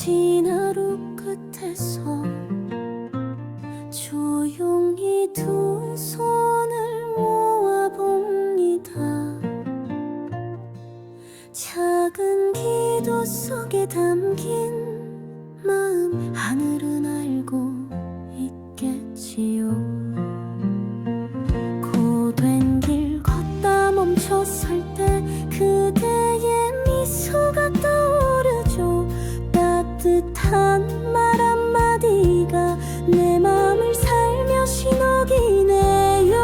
긴 하루 끝에서 조용히 두 손을 모아봅니다. 작은 기도 속에 담긴 마음, 하늘은 알고 있겠지요. 고된 길 걷다 멈춰설 때 그대의 미소가 떠오르죠. 따뜻한 말 한마디가 내 맘을 살며시 녹이네요.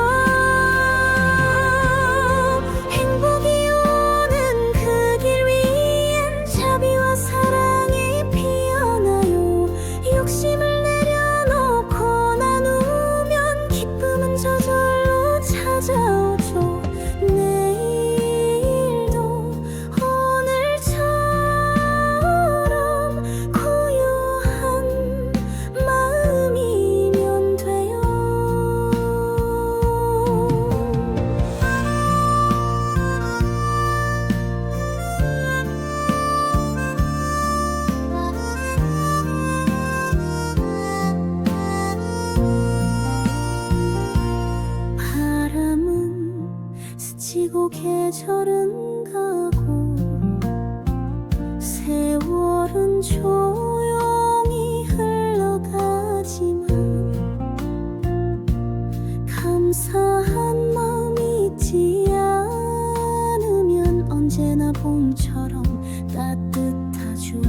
행복이 오는 그 길 위엔 자비와 사랑이 피어나요. 욕심을 내려놓고 나누면 기쁨은 저절로 찾아오죠. 내일도 오늘처럼 고요한 마음이면 돼요. 바람은 스치고 계절은 가고 세월은 조용히 흘러가지만 감사한 마음이 있지 않으면 언제나 봄처럼 따뜻하죠.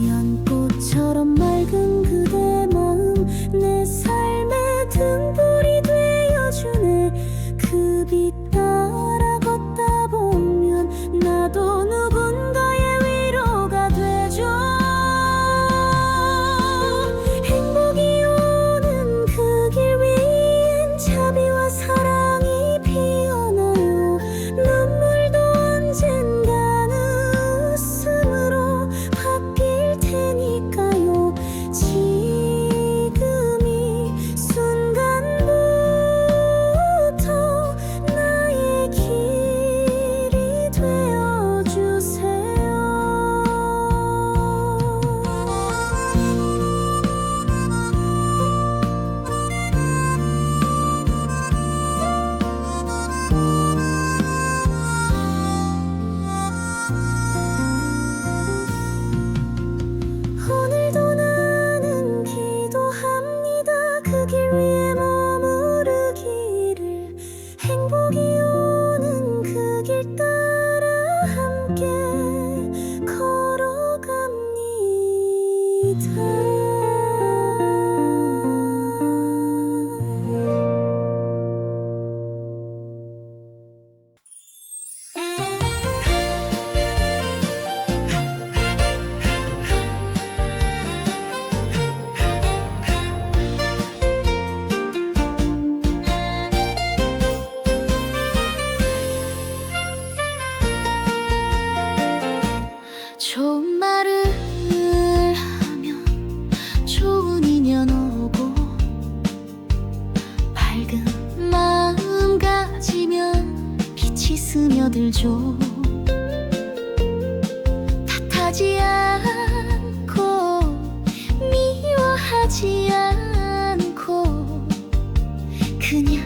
연꽃처럼 맑은 그대 마음 내 삶의 등불이 되어주네. 그 빛 따라 걷다 보면 나도 누군가의 위로가 되죠. 행복이 오는 그 길 위엔 자비와 사랑이 피어나요. 눈물도 언젠가는 웃음으로 바뀔 테니까요. 지금 이 순간부터 나의 길이 되어주세요. 오늘도 나는 기도합니다. 그 길 위에 머무르기를. 행복이 오는 그 길 따라 함께 좋은 말을 하면 좋은 인연 오고 밝은 마음 가지면 빛이 스며들죠. 탓하지 않고 미워하지 않고 그냥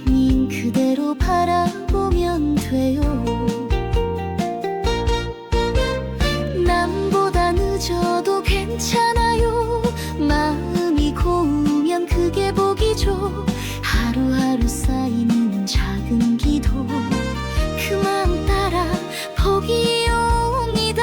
닌 그대로 바라보면 돼요. 남보다 늦어도 괜찮아요. 마음이 고우면 그게 복이죠. 하루하루 쌓이는 작은 기도 그 마음 따라 복이 옵니다.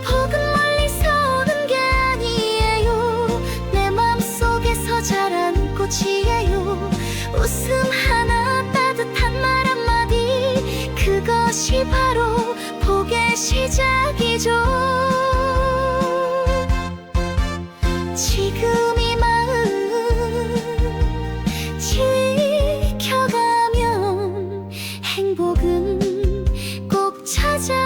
복은 멀리서 오는 게 아니에요. 내 마음속에서 자란 꽃이에요. 웃음 하나 따뜻한 말 한마디 그것이 바로 복의 시작이죠. 지금 이 마음 지켜가면 행복은 꼭 찾아옵니다.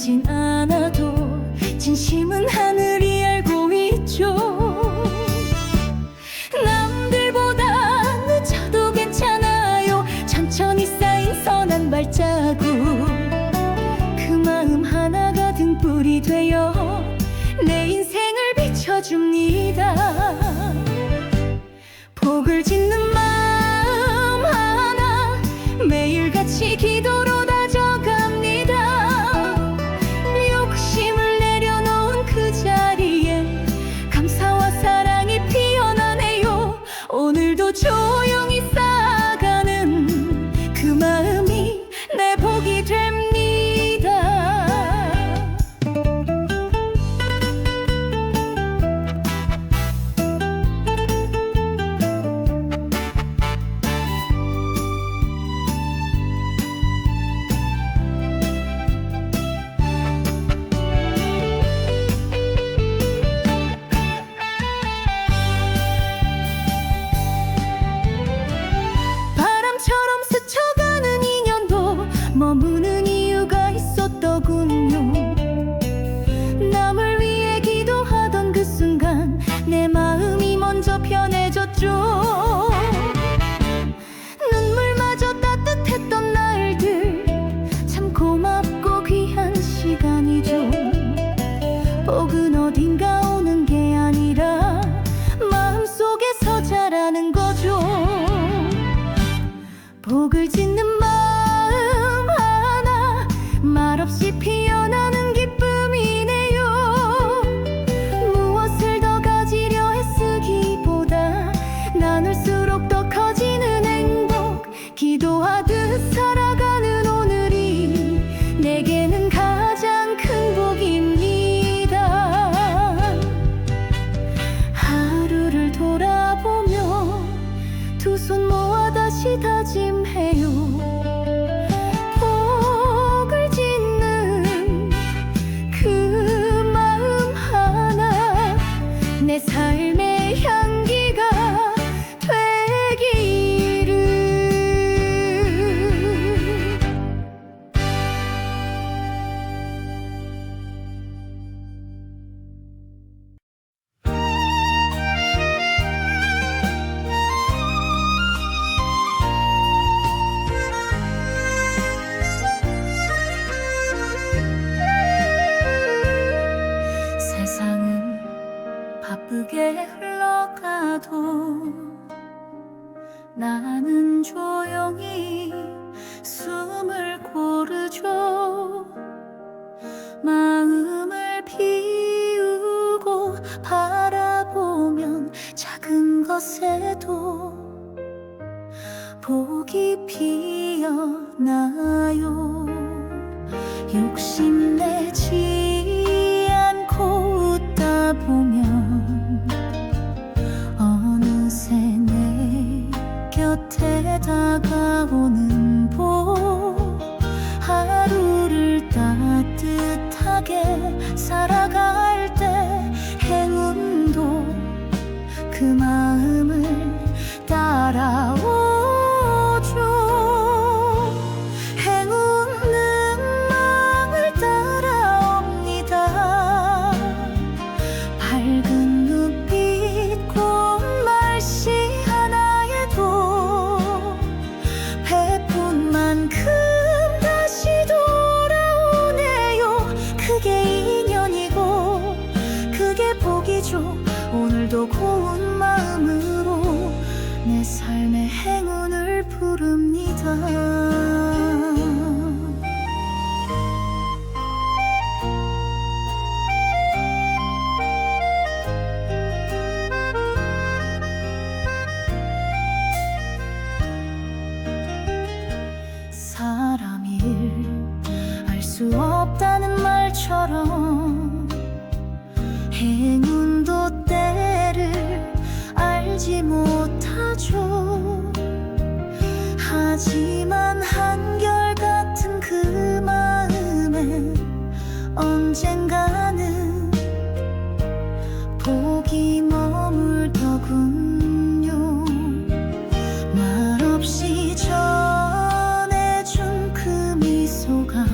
말하진 않아도 진심은 하늘이 알고 있죠. 남들보다 늦어도 괜찮아요. 천천히 쌓인 선한 발자국, 그 마음 하나가 등불이 되어 내 인생을 비춰줍니다. 복을 짓는 마음 하나 매일같이 기도로 다져갑니다. 욕심을 내려놓은 그 자리에 감사와 사랑이 피어나네요. 오늘도 조용히 쌓아가는 그 마음이 내 복이 됩니다. 바람처럼 스쳐가는 인연도 머무는 이유가 있었더군요. 남을 위해 기도하던 그 순간 내 마음이 먼저 편해졌죠. 눈물마저 따뜻했던 날들 참 고맙고 귀한 시간이죠. 복은 어딘가 오는 게 아니라 마음속에서 자라는 거죠. 복을 짓는 마음 하나 말없이 피어나는 기쁨이네요. 무엇을 더 가지려 애쓰기보다 나눌수록 더 커지는 행복, 기도하듯 살아가는 오늘이 내게는 가장 큰 복입니다. 하루를 돌아보며 두 손 모아 다시 다짐해요. 복을 짓는 그 마음 하나 내 삶의 향기가 되기를. 세상은 바쁘게 흘러가도 나는 조용히 숨을 고르죠. 마음을 비우고 바라보면 작은 것에도 복이 피어나요. 욕심내지 않고 웃다 보면 어느새 내 곁에 다가오는 복, 하루를 따뜻하게 살아갈 때 행운도 그 마음을 따라오죠. 행운은 마음을 따라옵니다. 밝은 눈빛 꽃말씨 하나에도 베푼 만큼 다시 돌아오네요. 그게 인연이고 그게 복이죠. 오늘도 고운 마음으로 내 삶의 행운을 부릅니다. 사람일 알 수 없다는 말처럼 행운도 때를 알지 못하죠. 하지만 한결같은 그 마음에 언젠가는 복이 머물더군요. 말없이 전해준 그 미소가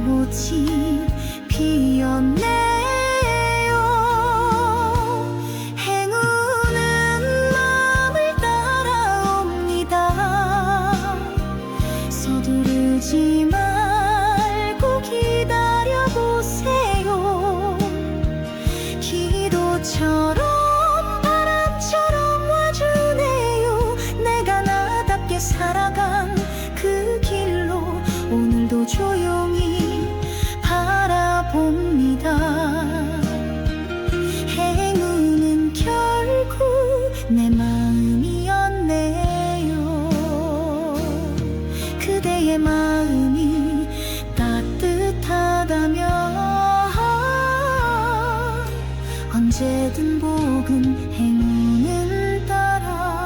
꽃이 피었네요. 행운은 마음을 따라옵니다. 서두르지 말고 기다려보세요. 기도처럼 바람처럼 와주네요. 내가 나답게 살아간 그 길로 오늘도 조용히 바라봅니다. 행운은 결국 내 마음이었네요. 그대의 마음이 따뜻하다면 언제든 복은 행운을 따라옵니다.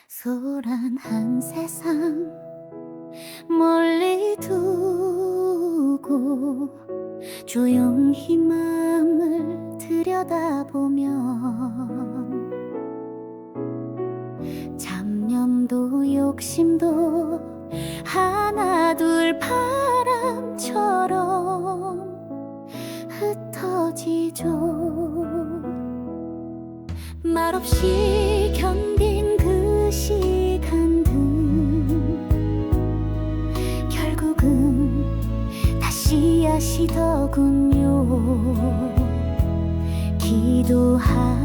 소란한 세상 멀리 두고 조용히 마음을 들여다보면 잡념도 욕심도 하나둘 바람처럼 흩어지죠. 말없이 견딘 그 시간들 결국은 다시 하시더군요. 기도하며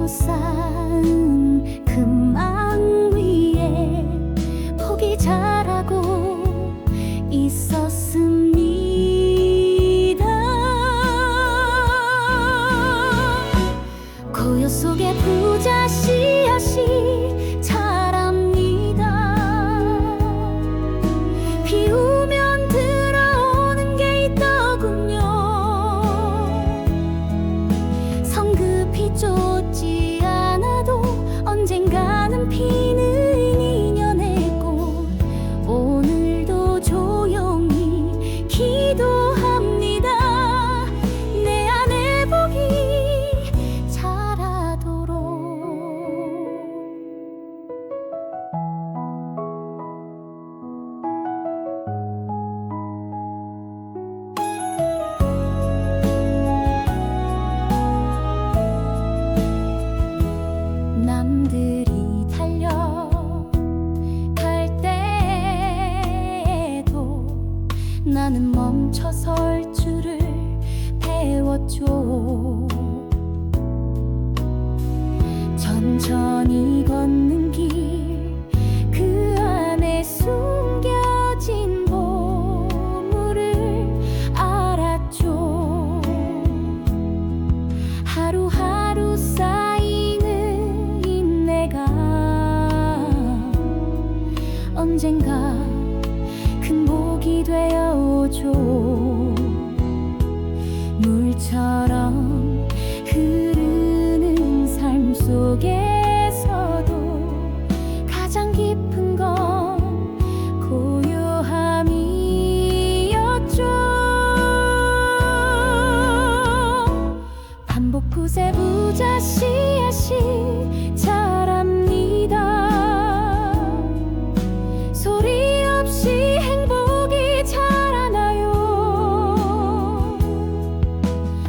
쌓은 그 망 위에 복이 자라고 있었습니다. 고요 속에 부자 씨앗이 자랍니다. 비 오면 들어오는 게 있더군요. 성급히 쫓지 않아도 언젠가는 피는 인연의 꽃. 오늘도 조용히 기도합니다. 내 안에 복이 자라도록. 남들이 달려갈 때에도 나는 멈춰설 줄을 배웠죠. 천천히 걷는 길 그 안에 숨겨진 보물을 알았죠. 하루하루 쌓이는 인내가 언젠가 큰 복이 되어오죠. 물처럼 흐르는 삶 속에서도 가장 깊은 건 고요함이었죠. 반복굿의 부자 씨앗이 자랍니다. 소리 없이 행복이 자라나요.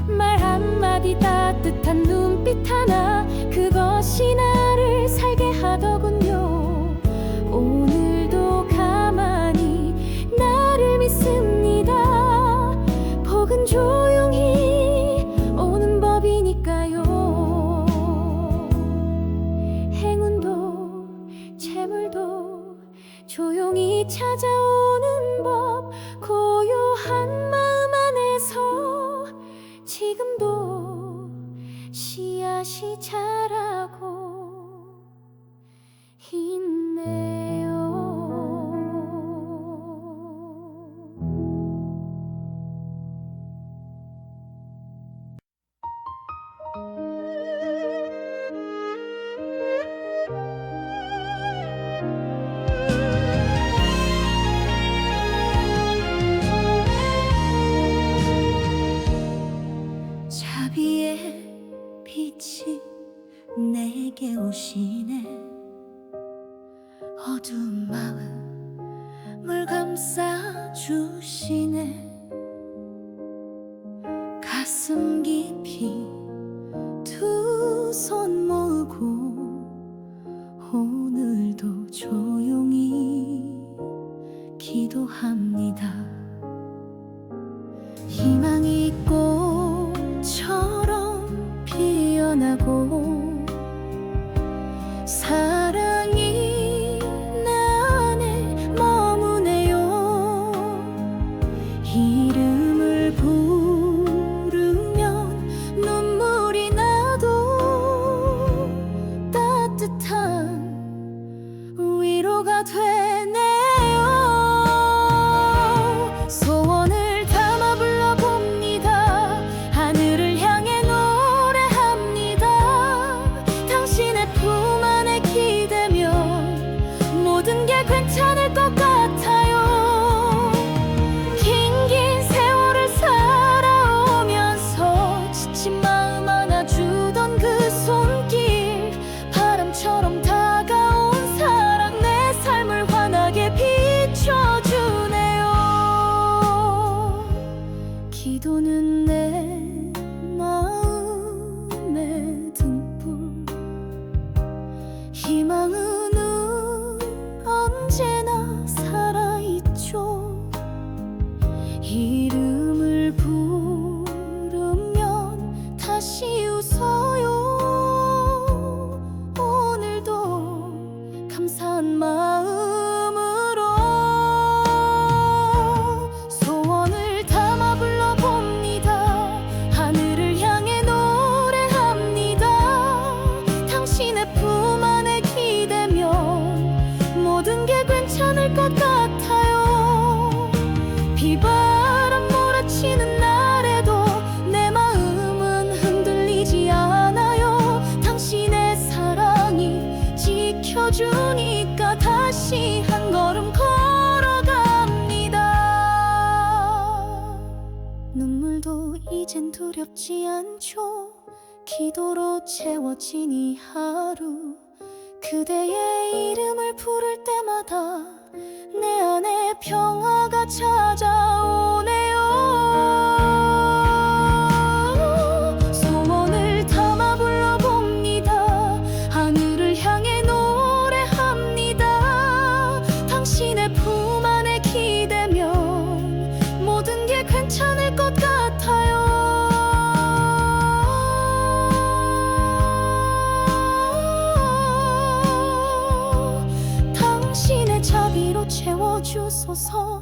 말 한마디 따뜻한 눈빛 하나 그것이 나를 살게 하더군요. 오늘도 가만히 나를 믿습니다. 복은 조용히 오는 법이니까요. 행운도 재물도 조용히 찾아오는 법. 고요한 마음 안에서 지금도 씨앗이 자라고 있네요. 어두운 마음을 감싸주시네. 가슴 깊이 두 손 모으고 오늘도 조용히 기도합니다. 희망이 꽃처럼 피어나고 사랑이 내 안에 머무네요. 이름을 부르면 눈물이 나도 따뜻한 위로가 되네요. 소원을 담아 불러봅니다. 하늘을 향해 노래합니다. 당신의 품 안에 기대면 모든 게 괜찮을 것 같아요. 긴긴 세월을 살아오면서 지친 마음 안아주던 그 손길, 바람처럼 다가온 사랑, 내 삶을 환하게 비춰주네요. 기도는 내 마음의 등불, 희망은 언제나 살아있죠. 이름을 부르면 다시 웃어요. 오늘도 감사한 마음으로 소원을 담아 불러봅니다. 하늘을 향해 노래합니다. 당신의 품 안에 기대면 모든 게 괜찮을 것 같아요. 비바람 몰아치는 날에도 내 마음은 흔들리지 않아요. 당신의 사랑이 지켜주니까 다시 한 걸음 걸어갑니다. 눈물도 이젠 두렵지 않죠. 기도로 채워진 이 하루, 그대의 이름을 부를 때마다 내 안에 평화가 찾아오네요. 소원을 담아 불러봅니다. 하늘을 향해 노래합니다. 당신의 품 안에 기대면 모든 게 괜찮을 것 같아요. 당신의 자비로 채워주소서.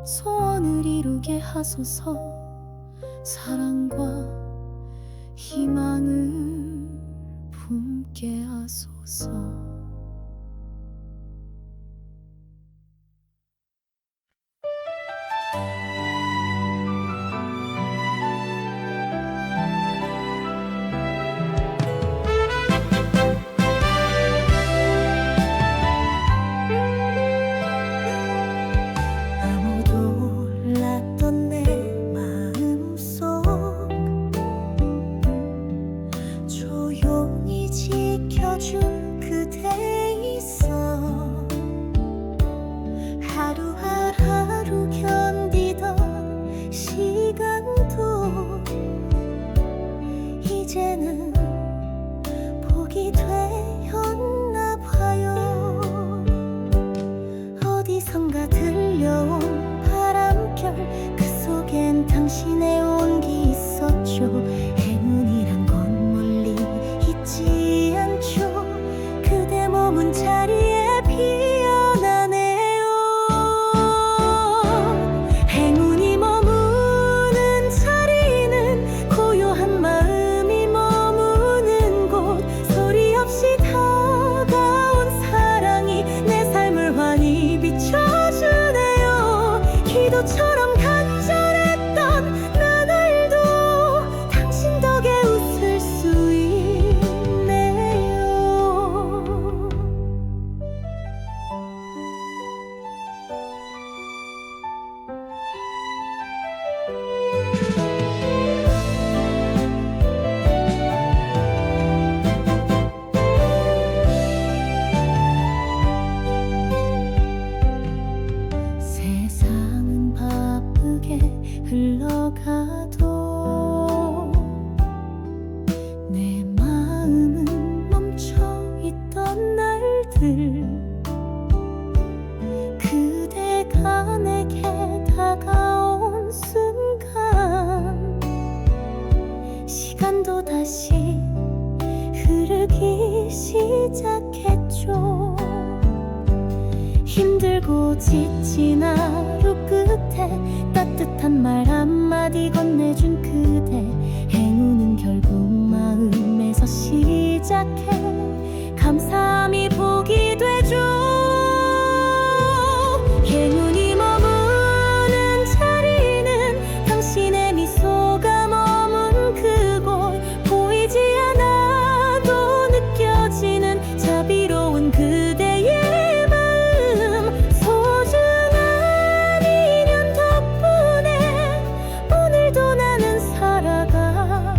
소원을 이루게 하소서. 사랑과 희망을 품게 하소서. 지켜준 그대 있어. 하루하루 견디던 시간도 이제는 복이 되었나 봐요. 어디선가 들려온 바람결, 그 속엔 당신의 온기 있었죠. 행운이란 건 멀리 있지 않죠. 그대 머문 자리에 피어나네요. 행운이 머무는 자리는 고요한 마음이 머무는 곳. 소리 없이 다가온 사랑이 내 삶을 환히 비춰주네요. 기도처럼 간절했던 나날도 당신 덕에 웃을 수 있네요. 너가 내게 다가온 순간 시간도 다시 흐르기 시작했죠. 힘들고 지친 하루 끝에 따뜻한 말 한마디 건네준 그대. 행운은 결국 마음에서 시작해 감사함이 복이 되죠. 행운이 머무는 자리는 당신의 미소가 머문 그곳. 보이지 않아도 느껴지는 자비로운 그대의 마음. 소중한 인연 덕분에 오늘도 나는 살아갑니다.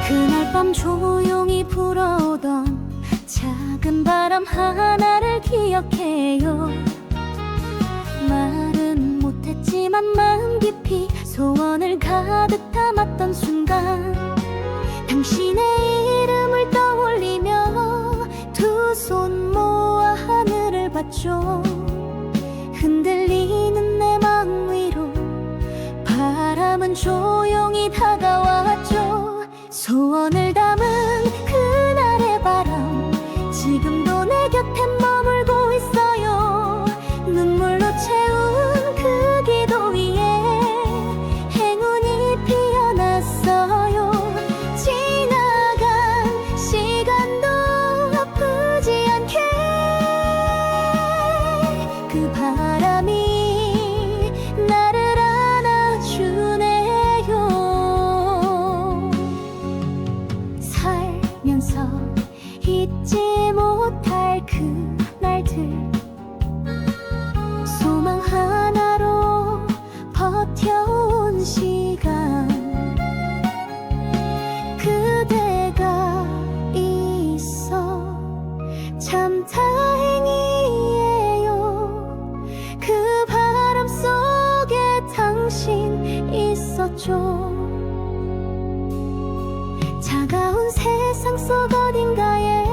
그날 밤 조용히 불어오던 작은 바람 하나를 기억해요. 말은 못했지만 마음 깊이 소원을 가득 담았던 순간 당신의 이름을 떠올리며 두 손 모아 하늘을 봤죠. 흔들리는 내 마음 위로 바람은 조용히 다가왔죠. 소원을 담은 그날의 바람 지금도 내 곁에 머물고 있어요. 눈물로 채운 그 기도 위에 행운이 피어났어요. 지나간 시간도 아프지 않게 그 바람이 나를 안아주네요. 살면서 잊지 못할 그날들 소망 하나로 버텨온 시간 그대가 있어 참 다행이에요. 그 바람 속에 당신 있었죠. 차가운 세상 속 어딘가에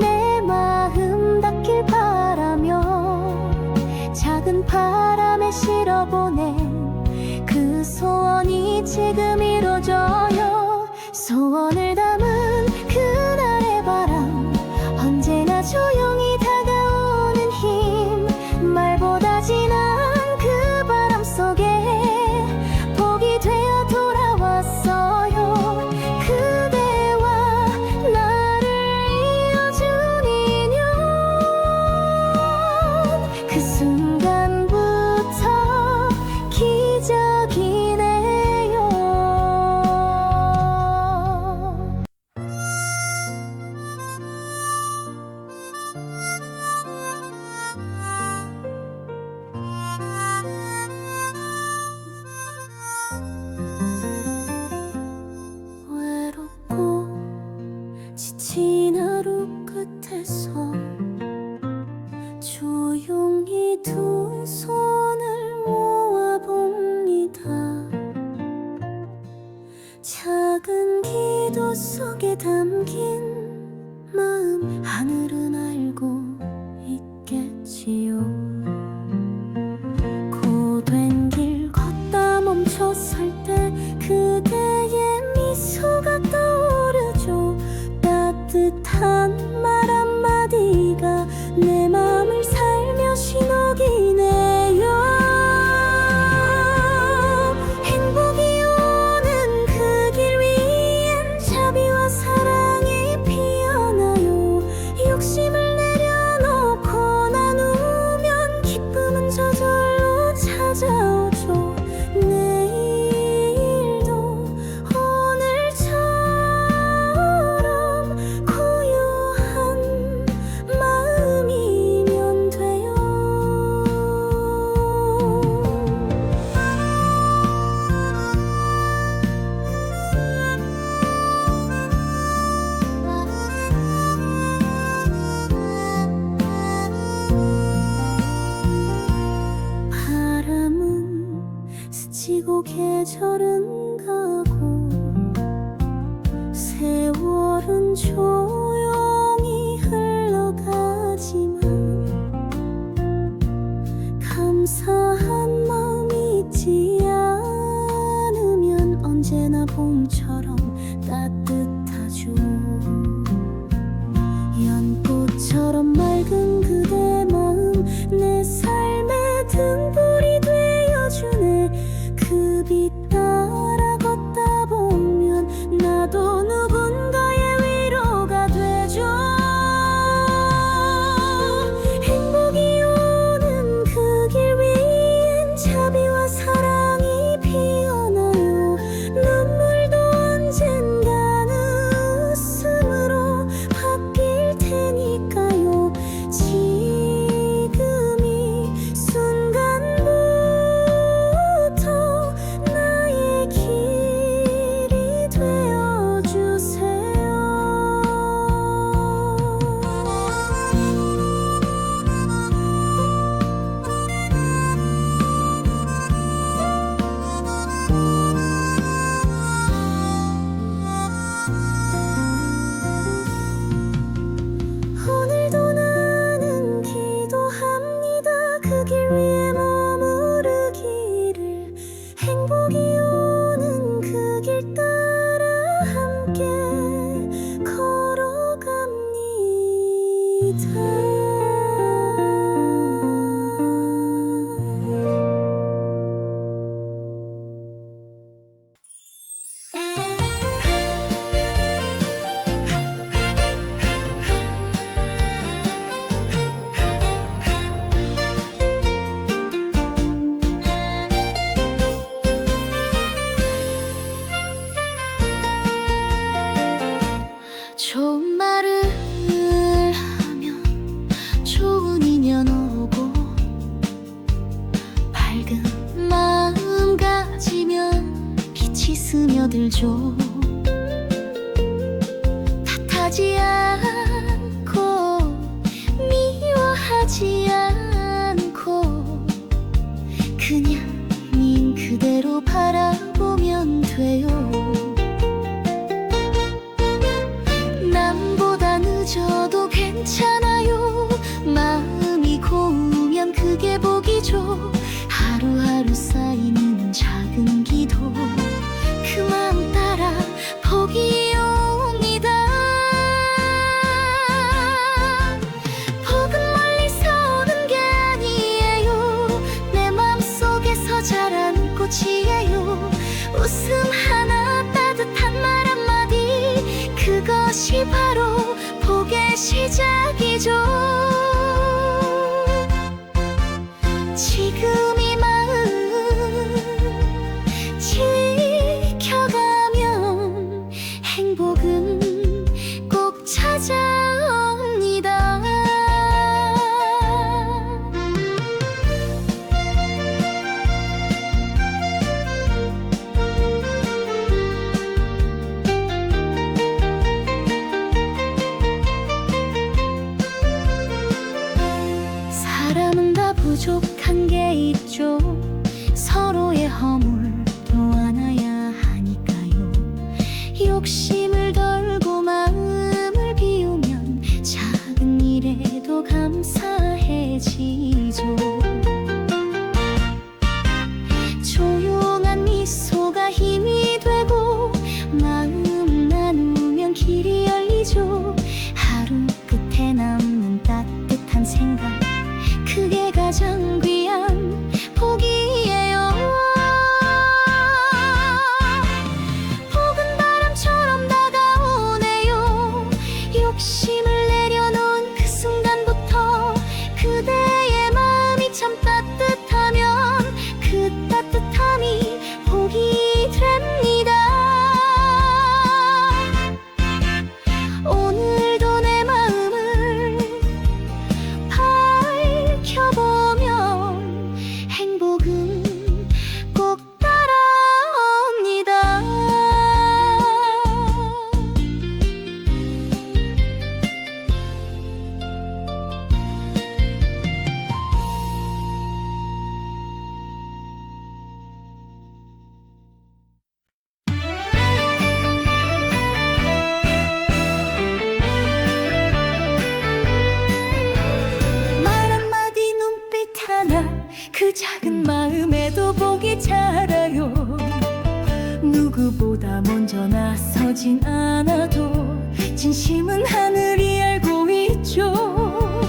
내 마음 닿길 바라며 작은 바람에 실어보낸 그 소원이 지금 이루어져요. 소원을 담은 그날의 바람 언제나 조용히 다가오는 힘 말보다 진한 그 바람 속에 복이 되어 돌아왔어요. 그대와 나를 이어준 인연 그 순간부터 기적이네요. 외롭고 지친 하루 끝에서 조용히 두 손을 모아봅니다. 작은 기도 속에 담긴 마음 하늘은 알고 있겠지요. 고된 길 걷다 멈춰설 때 그대의 미소가 떠오르죠. 따뜻한 말 한마디가 내 맘을 살며시 녹이네요. 행복이 오는 그 길 위엔 자비와 사랑이 피어나요. 욕심을 내려놓고 나누면 기쁨은 저절로 찾아오죠. 내일도 계절은 가고 세월은 조용히 흘러가지만 감사한 마음 잊지 않으면 언제나 봄처럼 따뜻하죠. 연꽃처럼 맑은 그대 마음 내 삶의 등불이 되어주네. 그 빛 따라 걷다 보면 나도 누군가의 위로가 되죠. 행복이 오는 그 길 위엔 자비와 사랑이 피어나요. 눈물도 언젠가는 웃음으로 바뀔 테니까요. 지금 이 순간부터 나의 길이 되어주세요. 오늘도 나는 기도합니다. 그 길 위에 머무르기를. 행복이 오는 그 길 따라 함께 좋은 말을 하면 좋은 인연 오고 밝은 마음 가지면 빛이 스며들죠. 탓하지 않고 미워하지 않고 그냥 님 그대로 바라보면 돼요. 남보다 늦어도 괜찮아요. 마음이 고우면 그게 복이죠. 하루하루 쌓이는 작은 기도 그 마음 따라 복이 옵니다. 복은 멀리서 오는 게 아니에요. 내 마음속에서 자란 꽃이에요. 웃음 하나 따뜻한 말 한마디 그것이 바로 복의 시작이죠. 지금 이 마음 지켜가면 행복은 꼭 찾아옵니다. 사람은 다 부족한 게 있죠. 서로의 허물도 안아야 하니까요. 욕심을 덜고 마음을 비우면 작은 일에도 감사해지죠. 조용한 미소가 힘이 되고 마음 나누면 길이 열리죠. 하루 끝에 남는 따뜻한 생각 그게 가장 귀한 복이에요. 복은 바람처럼 다가오네요. 욕심을 내려놓은 그 순간부터 그대의 자라요. 누구보다 먼저 나서진 않아도 진심은 하늘이 알고 있죠.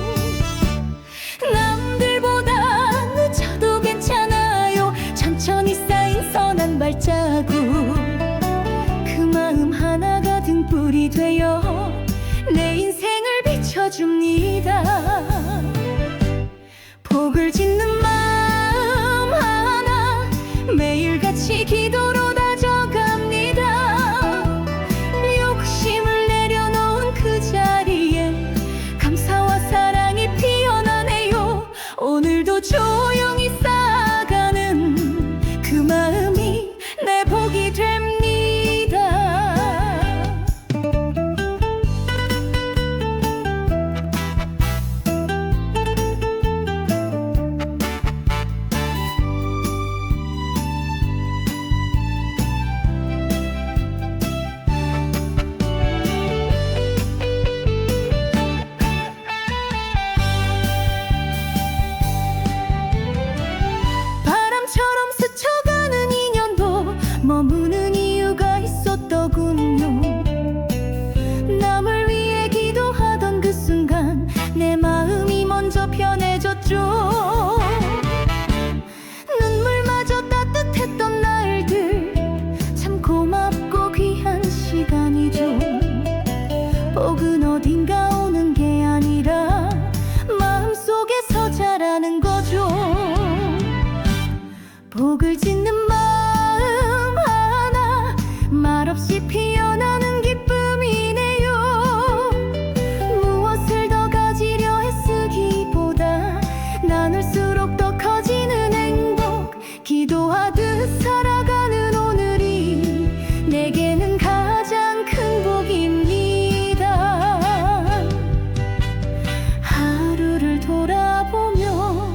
남들보다 늦어도 괜찮아요. 천천히 쌓인 선한 발자국, 그 마음 하나가 등불이 되어 내 인생을 비춰줍니다. 복을 짓는 마음 하나 매일같이 기도로 다져갑니다. 욕심을 내려놓은 그 자리에 감사와 사랑이 피어나네요. 오늘도 조용히 쌓아가는 그 마음이 내 복이 됩니다. 바람처럼 스쳐가는 인연도 머무는 이유가 있었더군요. 남을 위해 기도하던 그 순간 내 마음이 먼저 편해졌죠. 눈물마저 따뜻했던 날들 참 고맙고 귀한 시간이죠. 복은 어딘가 오는 게 아니라 마음속에서 자라는 거죠. 복을 짓는 마음 하나 말없이 피어나는 기쁨이네요. 무엇을 더 가지려 애쓰기보다 나눌수록 더 커지는 행복, 기도하듯 살아가는 오늘이 내게는 가장 큰 복입니다. 하루를 돌아보며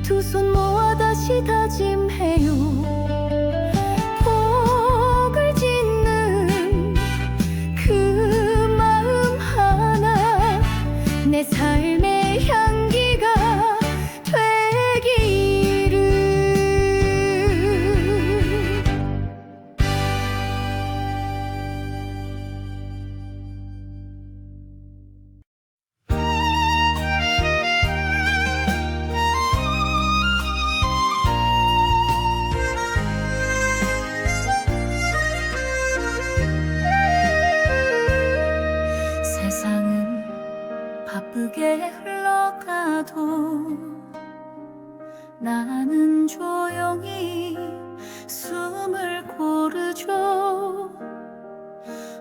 두 손 모아 다시 다짐해요. 복을 짓는 그 마음 하나 내 삶의 향기가 되기를. 세상은 바쁘게 흘러가도 나는 조용히 숨을 고르죠.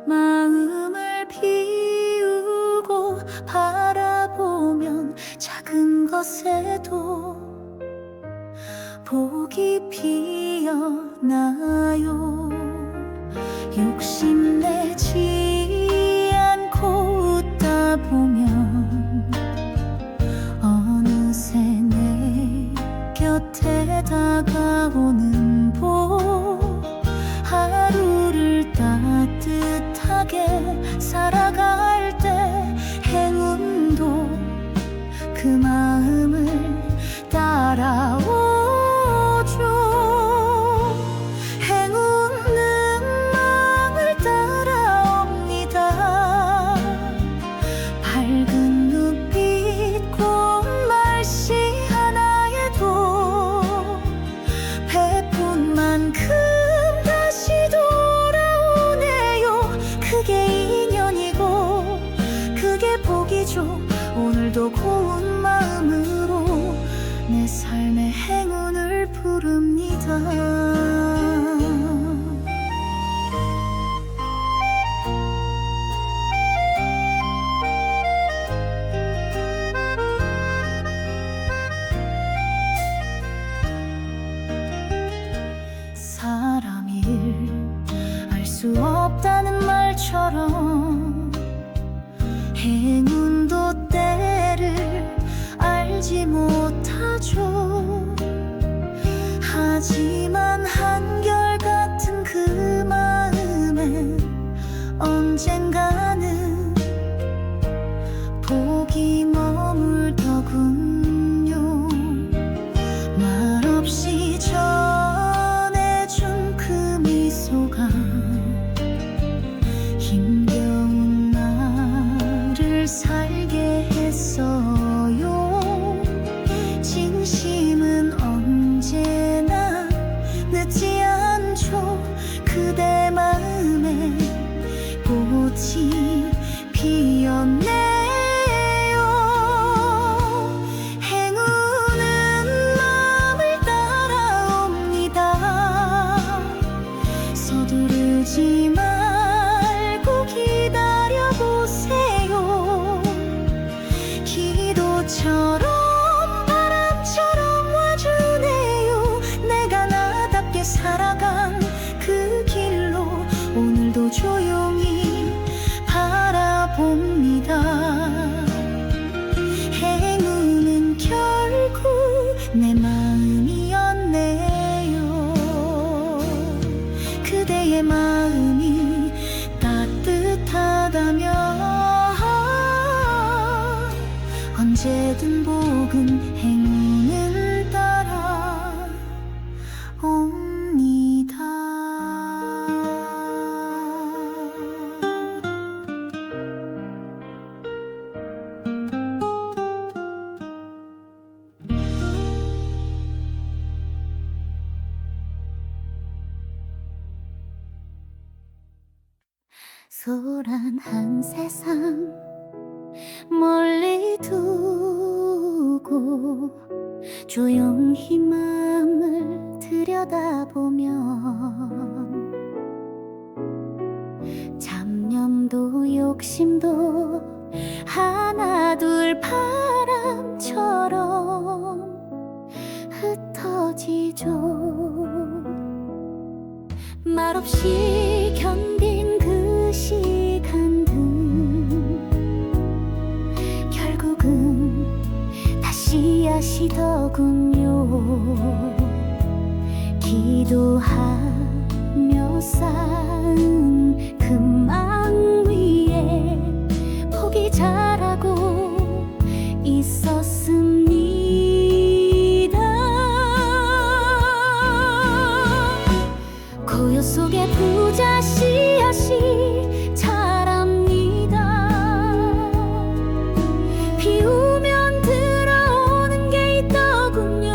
마음을 비우고 바라보면 작은 것에도 복이 피어나요. 욕심내지 않고 웃다 보면 어느새 내 곁에 다가오는 복, 하루를 따뜻하게 살아갈 때 행운도 그 마음을 따라오죠. 행운은 마음을 따라옵니다. 밝은 눈빛 꽃말씨 하나에도 베푼 만큼 다시 돌아오네요. 그게 인연이고 그게 복이죠. 오늘도 고운 마음으로 내 삶의 행운을 부릅니다. 사람 일 알 수 없다는 말처럼 행운도 때를 알지 못하죠. 하지만 한결같은 그 마음엔 언젠가는 복이 머물더군요. 말없이 저 어쨌든 복은 행운을 따라 옵니다. 소란한 세상 멀리 두고 조용히 마음을 들여다보면 잡념도 욕심도 하나둘 바람처럼 흩어지죠. 말없이 견딘 그 시간들 결국은 다시 하시더군요. 기도하며 쌓은 그 망 위에 복이 자라고 있었습니다. 고요 속에 부자 씨앗이 자랍니다. 비우면 들어오는 게 있더군요.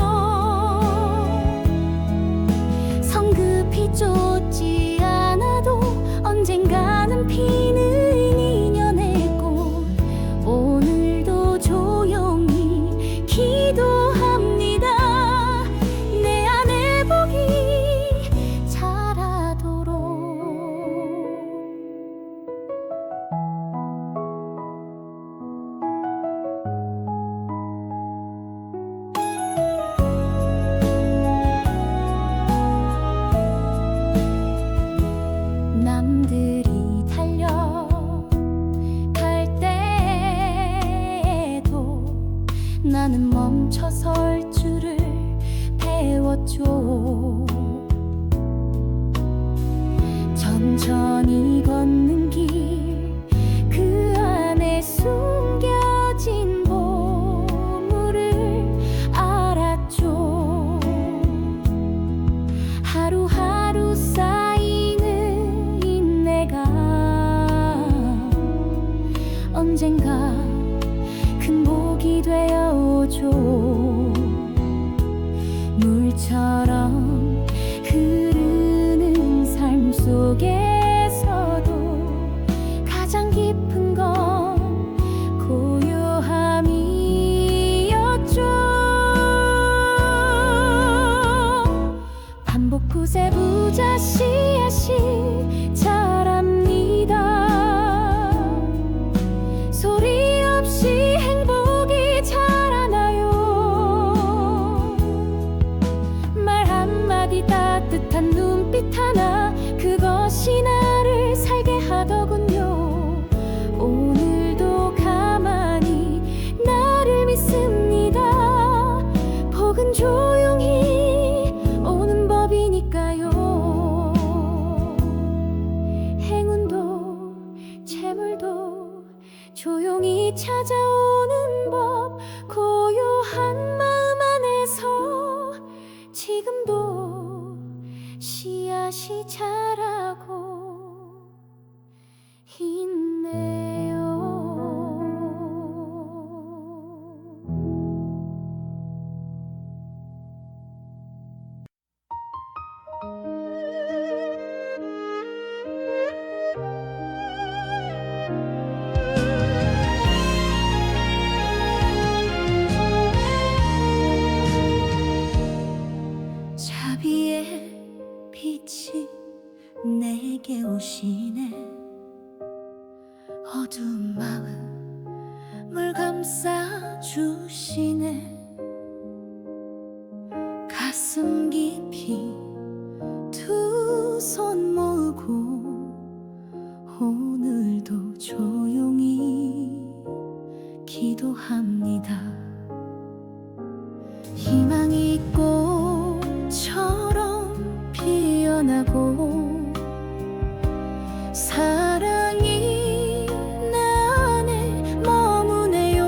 성급히 쫓지 않아도 언젠가는 피는 인연의 꽃. 오늘도 조용히 기도합니다. 내 안에 복이 자라도록. 남들이 달려갈 때에도 나는 멈춰설 줄을 배웠죠. 천천히 걷는 길 그 안에 숨겨진 보물을 알았죠. 하루하루 쌓이는 인내가 언젠가 큰 복이 되어오죠. 물처럼 흐르는 삶 속에서도 가장 깊은 건 고요함이었죠. 반복 구세 부자 씨앗이 자랍니다. 소리 없이 행복이 자라나요. 말 한마디 따뜻한 눈빛 하나 그것이 나를 살게 하더군요. 오늘도 가만히 나를 믿습니다. 복은 조용히 오는 법이니까요. 행운도 재물도 조용히 찾아오는 법. 고요한 마음 안에서 지금도 씨앗이 자라고 있네요. 자비의 빛이 내게 오시네. 어두운 마음을 감싸 주시네. 가슴 깊이 두 손 모으고 오늘도 조용히 기도합니다. 희망이 꽃처럼 피어나고 사랑이 내 안에 머무네요.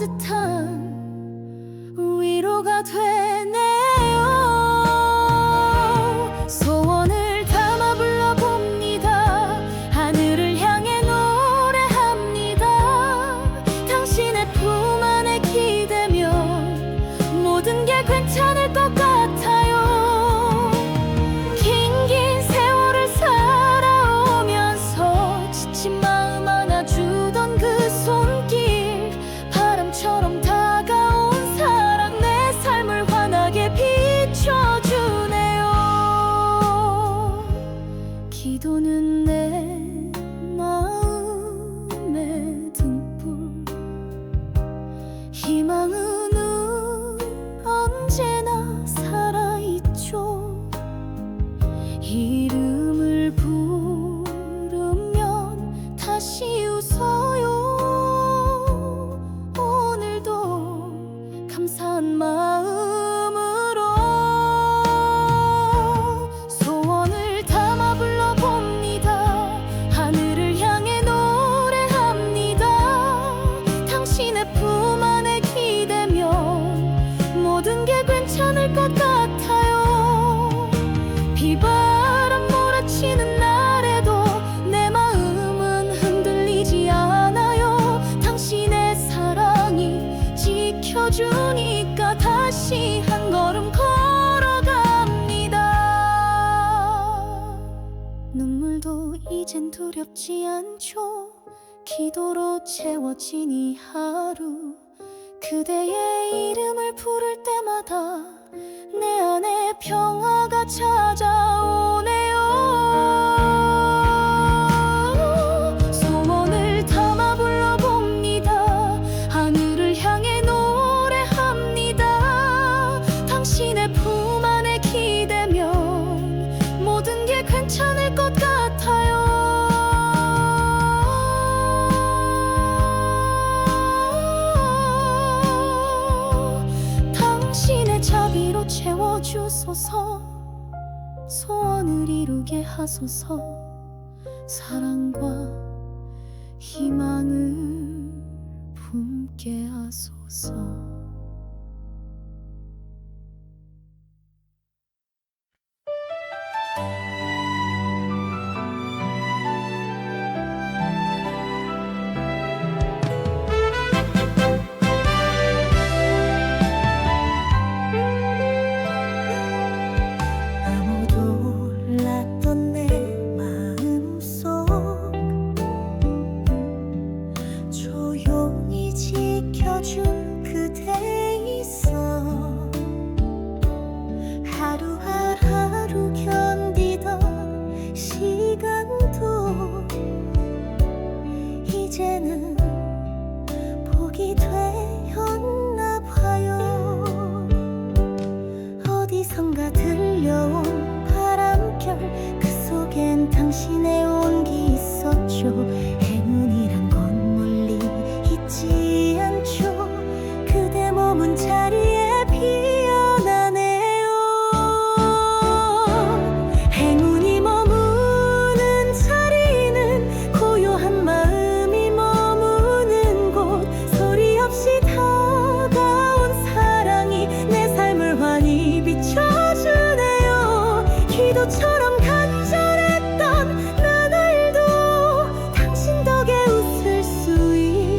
따뜻한 위로가 되네요. 소원을 담아 불러봅니다. 하늘을 향해 노래합니다. 당신의 품 안에 기대면 모든 게 괜찮을 것 같아요. 긴 세월을 살아오면서 지친 마음 안아주던 그 손길, 바람처럼 다가온 사랑, 내 삶을 환하게 비춰주네요. 기도는 내 마음의 등불, 희망은 언제나 살아있죠. 이름을 부르면 다시 웃어요. 오늘도 감사한 마음으로 소원을 담아 불러봅니다. 하늘을 향해 노래합니다. 당신의 품 안에 기대면 모든 게 괜찮을 것 같아요. 비바람 몰아치는 날에도 내 마음은 흔들리지 않아요. 당신의 사랑이 지켜주니까 다시 한 걸음 걸어갑니다. 눈물도 이젠 두렵지 않죠. 기도로 채워진 이 하루, 그대의 이름을 부를 때마다 내 안에 평화가 찾아오네요. 소원을 담아 불러봅니다. 하늘을 향해 노래합니다. 당신의 품 안에 기대면 모든 게 괜찮을 것 같아요. 당신의 자비로 채워주소서. 소원을 이루게 하소서. 사랑과 희망을 품게 하소서. 몰랐던 내 마음속 조용히 지켜준 그대 있어. 하루하루 견디던 시간도 이제는 복이 되었나 봐요. 어디선가 들려온 바람결, 그 속엔 당신의 온기 있었죠. 행운이란 건 멀리 있지 않죠. 그대 머문 자리에 피어나네요. 행운이 머무는 자리는 고요한 마음이 머무는 곳. 소리 없이 다가온 사랑이 내 삶을 환히 비춰주네요. 기도처럼 간절했던 나날도 당신 덕에 웃을 수 있네요.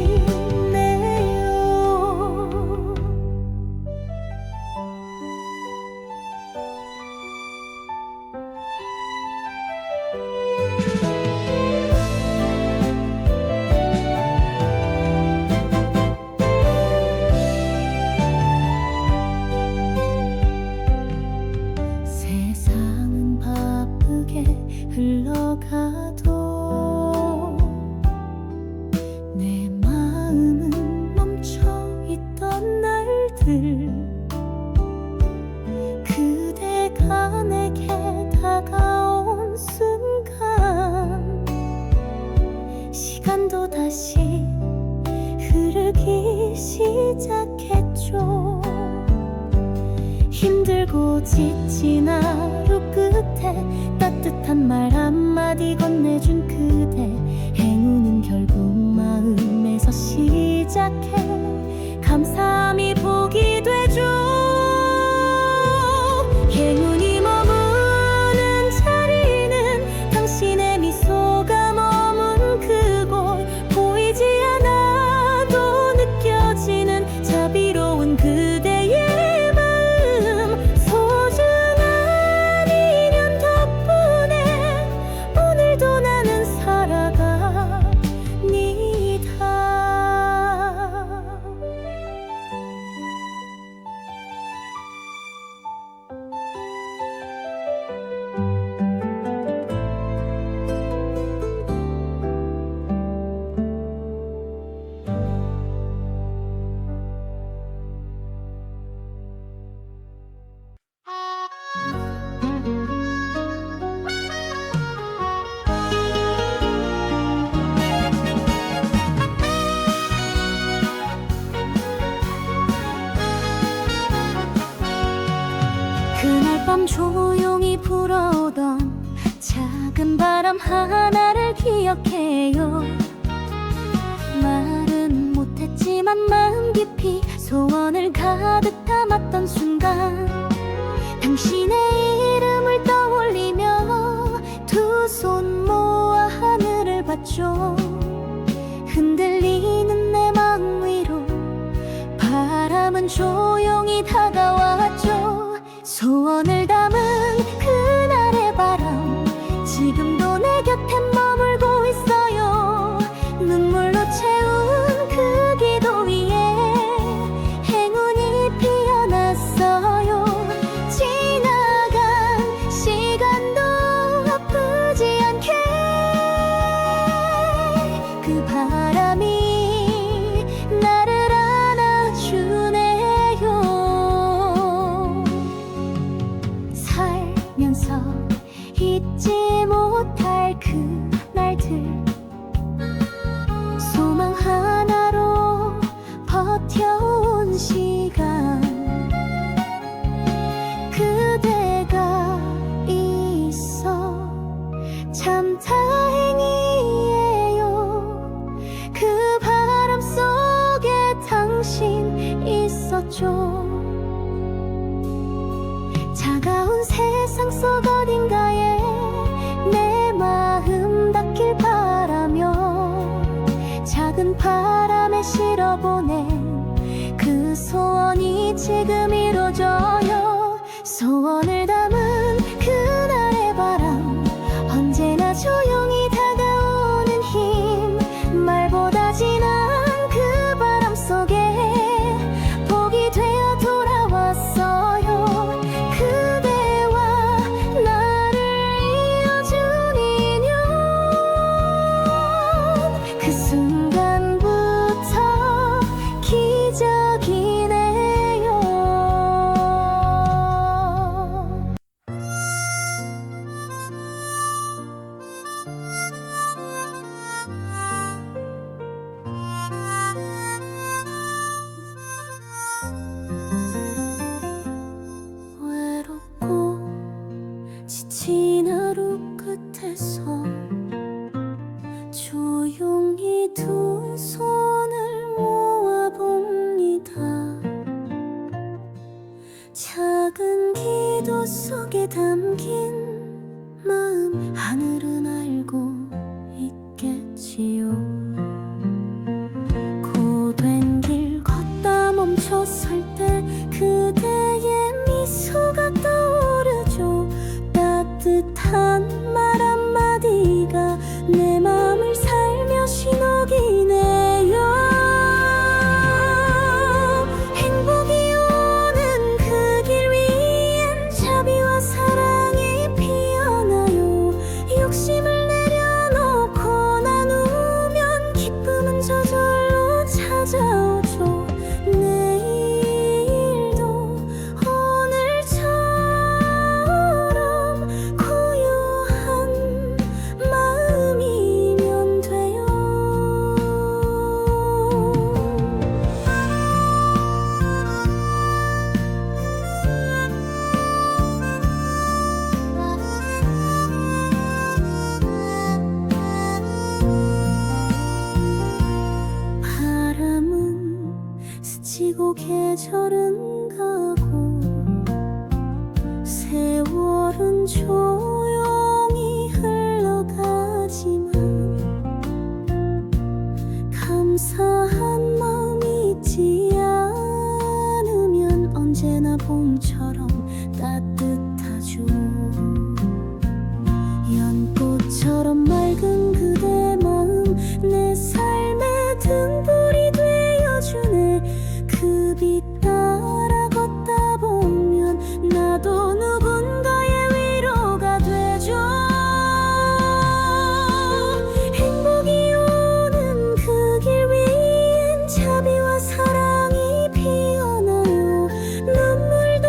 세상은 바쁘게 흘러가도 내 마음은 멈춰있던 날들, 그대가 내게 다가온 순간 시간도 다시 흐르기 시작했죠. 힘들고 지친 하루 끝에 따뜻한 말 한마디 건네준 그대. 행운은 결국 마음에서 시작해. 밤 조용히 불어오던 작은 바람 하나를 기억해요. 말은 못했지만 마음 깊이 소원을 가득 담았던 순간, 당신의 이름을 떠올리며 두 손 모아 하늘을 봤죠. 흔들리는 내 마음 위로 바람은 조용히 다가왔죠. 소원을 담은 그날의 바람, 지금도 내 곁에 머물고 있어요. 눈물로 채운 그 기도 위에 행운이 피어났어요. 지나간 시간도 아프지 않게 그 바람이 나를 안아주네요. 살면서 잊지 못할 그날들, 소망 하나로 버텨온 시간, 그대가 있어 참 다행이에요. 그 바람 속에 당신 있었죠. 차가운 세상 속 어딘가에 내 마음 닿길 바라며 작은 바람에 실어보낸 그 소원이 지금 이루어져요. 소원을 담은 그날의 바람, 언제나 조용히 다가오는 힘, 말보다 진한 그 바람 속에 복이 되어 돌아왔어요. 그대와 나를 이어준 인연, 그 순간부터 기적이네요. 외롭고 지친 하루 끝에서 조용히 두 손을 모아봅니다. 작은 기도 속에 담긴 마음, 하늘은 알고 있겠지요. 고된 길 걷다 멈춰설 때 그대의 미소가 떠오르죠. 따뜻한 말 한마디가 내 맘을 살며시 녹이네요. 행복이 오는 그 길 위엔 자비와 사랑이 피어나요. 욕심을 내려놓고 나누면 기쁨은 저절로 찾아오죠. 내일도 오늘처럼 고요한 마음이면 돼요. 바람은 스치고 계절은 가고 세월은 조용히 흘러가지만 감사한 마음 잊지 않으면 언제나 봄처럼 따뜻하죠. 연꽃처럼 맑은 그대 마음, 내 삶의 등불이 되어주네. 그 빛 따라 걷다 보면 나도 누군가의 위로가 되죠. 행복이 오는 그 길 위엔 자비와 사랑이 피어나요. 눈물도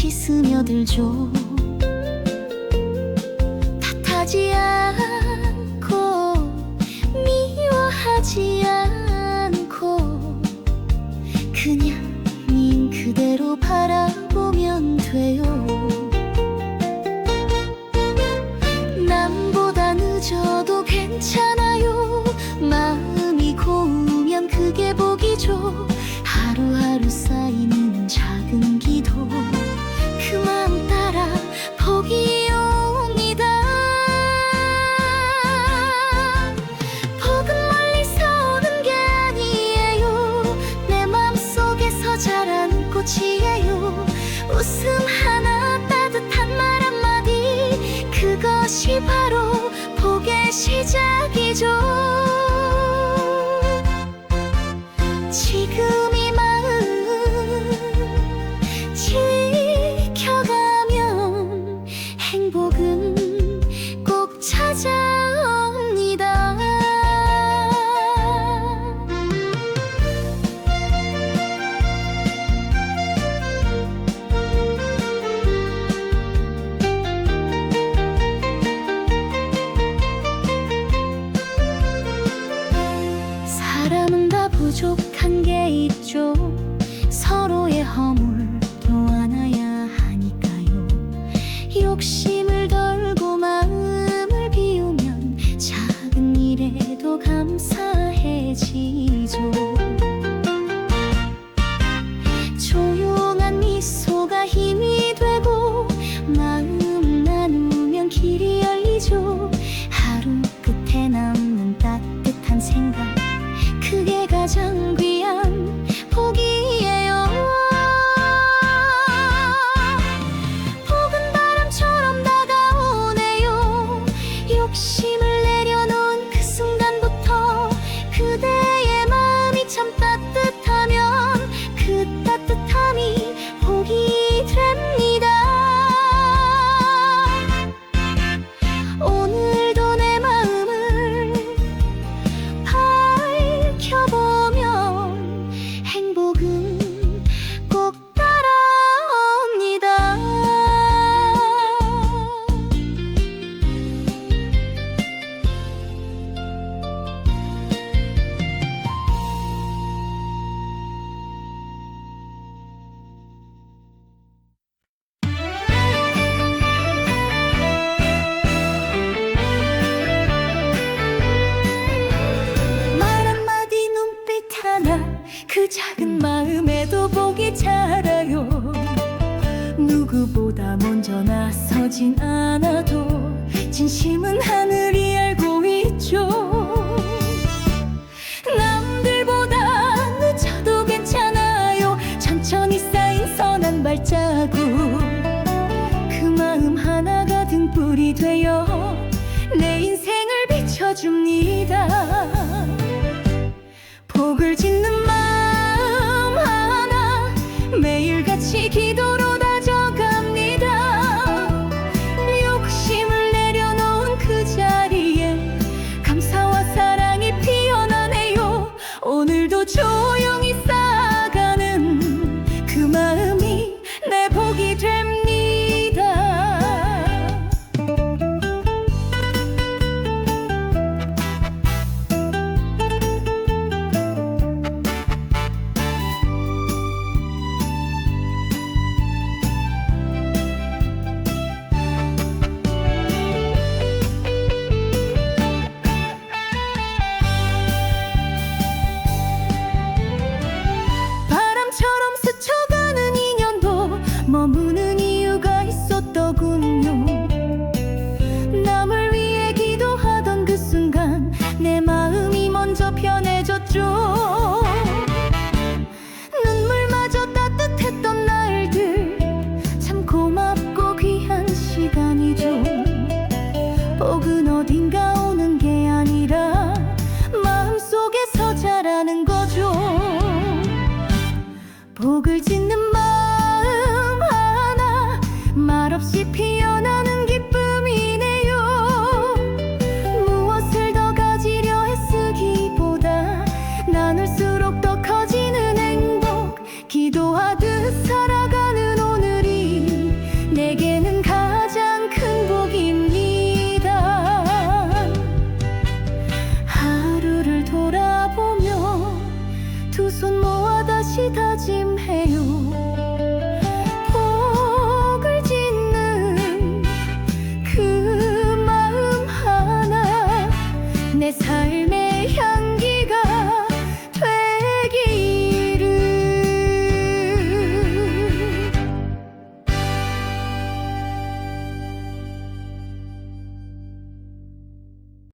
같이 스며들죠. 탓하지 않고 미워하지 않고 그냥 닌 그대로 바라보면 돼요. 남보다 늦어도 괜찮아요. 마음이 고우면 그게 복이죠. 하루하루 쌓이는 작은 기도 그 마음 따라 복이 옵니다. 복은 멀리서 오는 게 아니에요. 내 마음속에서 자라는 꽃이에요. 웃음 하나 따뜻한 말 한마디 그것이 바로 복의 시작이죠. 지금 이 마음 지켜가면 행복은 꼭 찾아옵니다. 사람은 다 부족한 게 있죠. 서로의 허물도 안아야 하니까요. 욕심을 덜고 마음을 비우면 작은 일에도 감사해지죠. 조용한 미소가 힘이 되고 마음 나누면 길이 열리죠. 하루 끝에 남는 따뜻한 생각 그게 가장 귀한 복이에요. 복은 바람처럼 다가오네요. 욕심을 내려놓은 그 순간부터 그대의 마음이 참 따뜻하면 그 따뜻함이 복이 됩니다. 오늘도 내 마음을 밝혀보면 행복은 꼭 따라옵니다. 말 한마디 눈빛 하나 그 작은 마음에도 복이 자라요. 누구보다 먼저 나서진 않아도 진심은 하늘이 알고 있죠. 남들보다 늦어도 괜찮아요. 천천히 쌓인 선한 발자국 그 마음 하나가 등불이 되어 내 인생을 비춰줍니다. 복을 짓는 마음 하나 매일같이 기도로 다져갑니다. 욕심을 내려놓은 그 자리에 감사와 사랑이 피어나네요. 오늘도 조용히 쌓아가는 그 마음이 내 복이 됩니다. 바람처럼 스쳐가는 인연도 머무는 이 두 손 모아 다시 다짐해요.